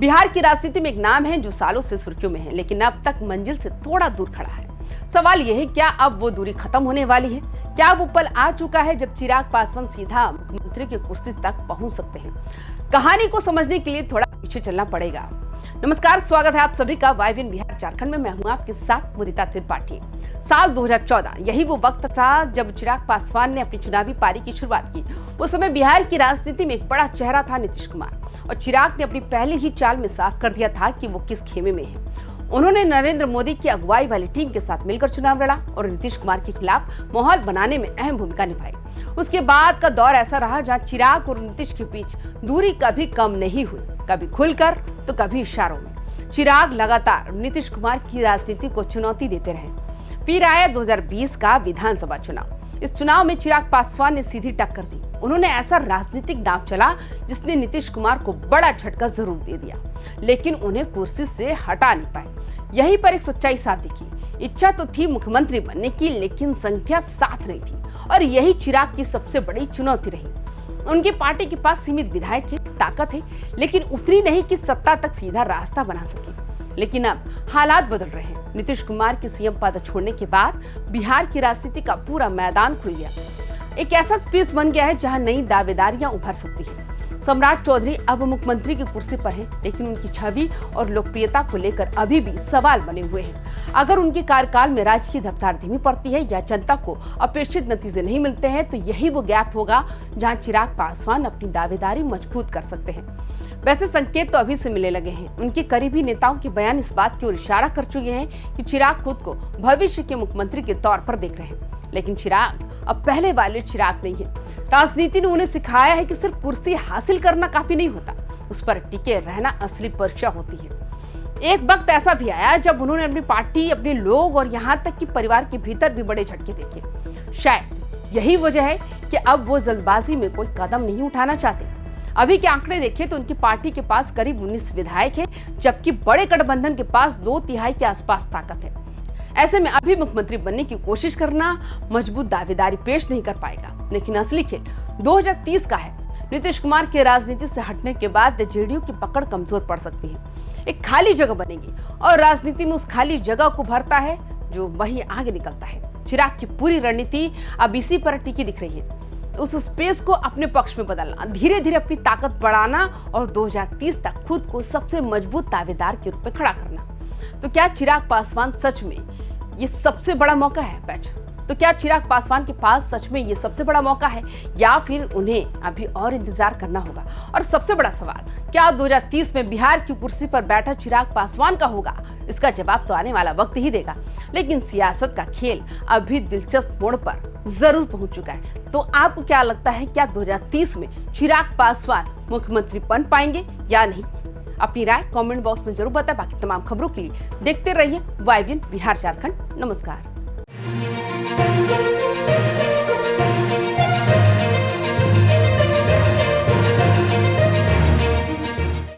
बिहार की राजनीति में एक नाम है जो सालों से सुर्खियों में है, लेकिन अब तक मंजिल से थोड़ा दूर खड़ा है। सवाल यह है, क्या अब वो दूरी खत्म होने वाली है? क्या वो पल आ चुका है जब चिराग पासवान सीधा मुख्यमंत्री की कुर्सी तक पहुंच सकते हैं? कहानी को समझने के लिए थोड़ा पीछे चलना पड़ेगा। नमस्कार, स्वागत है आप सभी का वाइबिन बिहार झारखंड में। मैं हूं आपके साथ मुदिता त्रिपाठी। साल 2014 यही वो वक्त था जब चिराग पासवान ने अपनी चुनावी पारी की शुरुआत की। उस समय बिहार की राजनीति में एक बड़ा चेहरा था नीतीश कुमार, और चिराग ने अपनी पहली ही चाल में साफ कर दिया था कि वो किस खेमे में है। उन्होंने नरेंद्र मोदी की अगुवाई वाली टीम के साथ मिलकर चुनाव लड़ा और नीतीश कुमार के खिलाफ माहौल बनाने में अहम भूमिका निभाई। उसके बाद का दौर ऐसा रहा जहां चिराग और नीतीश के बीच दूरी कभी कम नहीं हुई, कभी खुलकर तो कभी इशारों में। चिराग लगातार नीतीश कुमार की राजनीति को चुनौती देते रहे। फिर आया 2020 का विधानसभा चुनाव। इस चुनाव में चिराग पासवान ने सीधी टक्कर दी। उन्होंने ऐसा राजनीतिक दांव चला जिसने नीतीश कुमार को बड़ा झटका जरूर दे दिया, लेकिन उन्हें कुर्सी से हटा नहीं पाए। यहीं पर एक सच्चाई साफ दिखी। इच्छा तो थी मुख्यमंत्री बनने की, लेकिन संख्या साथ नहीं थी, और यही चिराग की सबसे बड़ी चुनौती रही। उनकी पार्टी के पास सीमित विधायक है, ताकत है, लेकिन उतनी नहीं कि सत्ता तक सीधा रास्ता बना सके। लेकिन अब हालात बदल रहे हैं। नीतीश कुमार के सीएम पद छोड़ने के बाद बिहार की राजनीति का पूरा मैदान खुल गया। एक ऐसा स्पेस बन गया है जहां नई दावेदारियां उभर सकती हैं। सम्राट चौधरी अब मुख्यमंत्री की कुर्सी पर हैं, लेकिन उनकी छवि और लोकप्रियता को लेकर अभी भी सवाल बने हुए हैं। अगर उनके कार्यकाल में राज्य की रफ्तार धीमी पड़ती है या जनता को अपेक्षित नतीजे नहीं मिलते हैं, तो यही वो गैप होगा जहां चिराग पासवान अपनी दावेदारी मजबूत कर सकते हैं। वैसे संकेत तो अभी से मिलने लगे हैं। उनके करीबी नेताओं के बयान इस बात की ओर इशारा कर चुके हैं कि चिराग खुद को भविष्य के मुख्यमंत्री के तौर पर देख रहे हैं। लेकिन चिराग अब पहले वाले चिराग नहीं है। राजनीति ने उन्हें सिखाया है कि सिर्फ कुर्सी हासिल करना काफी नहीं होता, उस पर टिके रहना असली परीक्षा होती है। एक वक्त ऐसा भी आया जब उन्होंने अपनी पार्टी, अपने लोग और यहाँ तक कि परिवार के भीतर भी बड़े झटके देखे। शायद यही वजह है कि अब वो जल्दबाजी में कोई कदम नहीं उठाना चाहते। अभी के आंकड़े देखें तो उनकी पार्टी के पास करीब 19 विधायक हैं, जबकि बड़े गठबंधन के पास 2/3 के आसपास ताकत है। ऐसे में अभी मुख्यमंत्री बनने की कोशिश करना मजबूत दावेदारी पेश नहीं कर पाएगा। लेकिन असली खेल 2030 का है। नीतीश कुमार के राजनीति से हटने के बाद जेडीयू की पकड़ कमजोर पड़ सकती है। एक खाली जगह बनेगी और राजनीति में उस खाली जगह को भरता है जो वही आगे निकलता है। चिराग की पूरी रणनीति अब इसी पर टिकी दिख रही है। तो उस स्पेस को अपने पक्ष में बदलना, धीरे धीरे अपनी ताकत बढ़ाना और 2030 तक खुद को सबसे मजबूत दावेदार के रूप में खड़ा करना। तो क्या चिराग पासवान सच में ये सबसे बड़ा मौका है पैच? तो क्या चिराग पासवान के पास सच में ये सबसे बड़ा मौका है, या फिर उन्हें अभी और इंतजार करना होगा? और सबसे बड़ा सवाल, क्या 2030 में बिहार की कुर्सी पर बैठा चिराग पासवान का होगा? इसका जवाब तो आने वाला वक्त ही देगा। लेकिन सियासत का खेल अभी दिलचस्प मोड़ पर जरूर पहुंच चुका है। तो आपको क्या लगता है, क्या 2030 में चिराग पासवान मुख्यमंत्री बन पाएंगे या नहीं? अपनी राय कमेंट बॉक्स में जरूर बताएं। बाकी तमाम खबरों के लिए देखते रहिए वाइबिन बिहार झारखंड। नमस्कार।